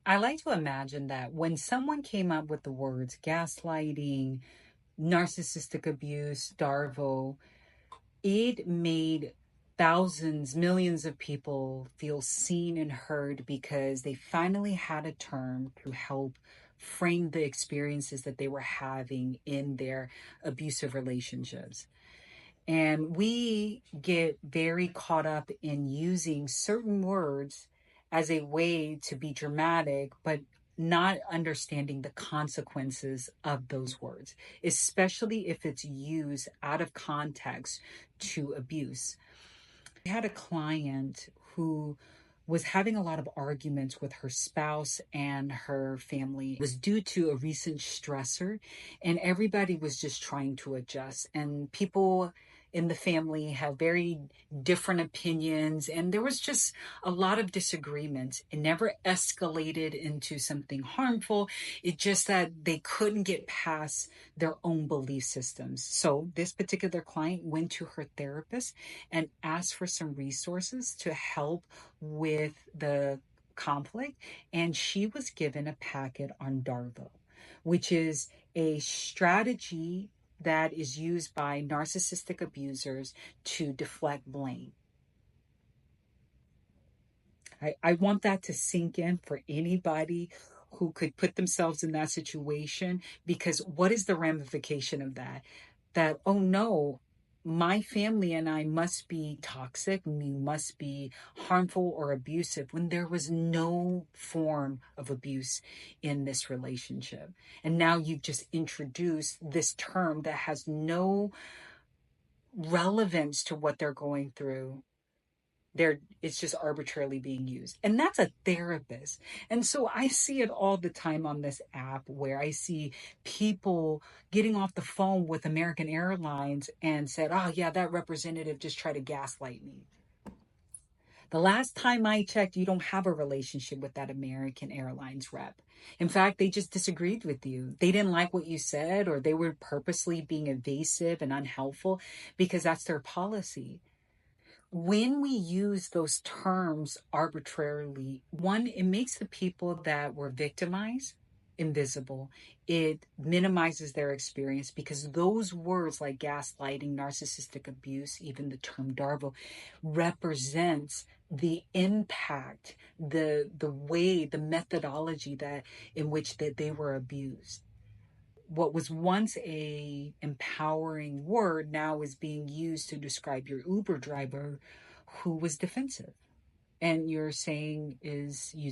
I like to imagine that when someone came up with the words gaslighting, narcissistic abuse, DARVO, it made thousands, millions of people feel seen and heard because they finally had a term to help frame the experiences that they were having in their abusive relationships. And we get very caught up in using certain words as a way to be dramatic, but not understanding the consequences of those words, especially if it's used out of context to abuse. I had a client who was having a lot of arguments with her spouse and her family. It was due to a recent stressor, and everybody was just trying to adjust. And people in the family have very different opinions, and there was just a lot of disagreements. It never escalated into something harmful. It just that they couldn't get past their own belief systems. So this particular client went to her therapist and asked for some resources to help with the conflict. And she was given a packet on DARVO, which is a strategy that is used by narcissistic abusers to deflect blame. I want that to sink in for anybody who could put themselves in that situation, because what is the ramification of that? That, oh no, my family and I must be toxic, we must be harmful or abusive when there was no form of abuse in this relationship. And now you've just introduced this term that has no relevance to what they're going through. It's just arbitrarily being used, and that's a therapist. And so I see it all the time on this app, where I see people getting off the phone with American Airlines and said, oh yeah, that representative just tried to gaslight me. The last time I checked, you don't have a relationship with that American Airlines rep. In fact, they just disagreed with you. They didn't like what you said, or they were purposely being evasive and unhelpful because that's their policy. When we use those terms arbitrarily, one, it makes the people that were victimized invisible. It minimizes their experience because those words like gaslighting, narcissistic abuse, even the term DARVO, represents the impact, the way, the methodology that in which that they were abused. What was once a empowering word now is being used to describe your Uber driver who was defensive, and you're saying is using